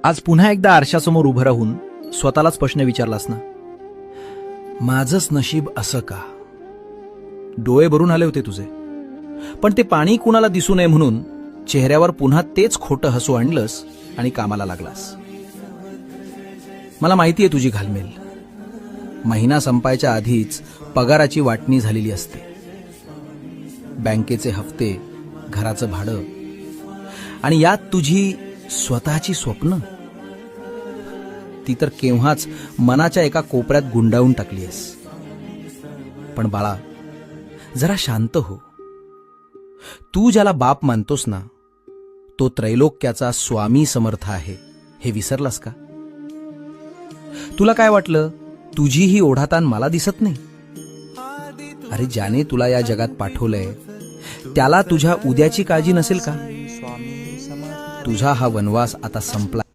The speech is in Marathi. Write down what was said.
आज पुन्हा एकदा आरशासमोर उभं राहून स्वतःलाच प्रश्न विचारलास ना, माझंच नशीब असं का? डोळे भरून आले होते तुझे, पण ते पाणी कुणाला दिसू नये म्हणून चेहऱ्यावर पुन्हा तेच खोटं हसू आणलंस आणि कामाला लागलास. मला माहितीये तुझी घालमेल. महिना संपायच्या आधीच पगाराची वाटणी झालेली असते. बँकेचे हप्ते, घराचं भाडं आणि यात तुझी स्वतःची स्वप्न, ती तर केव्हाच मनाच्या एका कोपऱ्यात गुंडाळून टाकली आहेस. पण बाळा, जरा शांत हो. तू ज्याला बाप मानतोस ना, तो त्रैलोक्याचा स्वामी समर्थ आहे, हे विसरलास का? तुला काय वाटलं, तुझी ही ओढाताण मला दिसत नाही? अरे, ज्याने तुला या जगात पाठवलंय त्याला तुझ्या उद्याची काळजी नसेल का? तुझा हा वनवास आता संपला.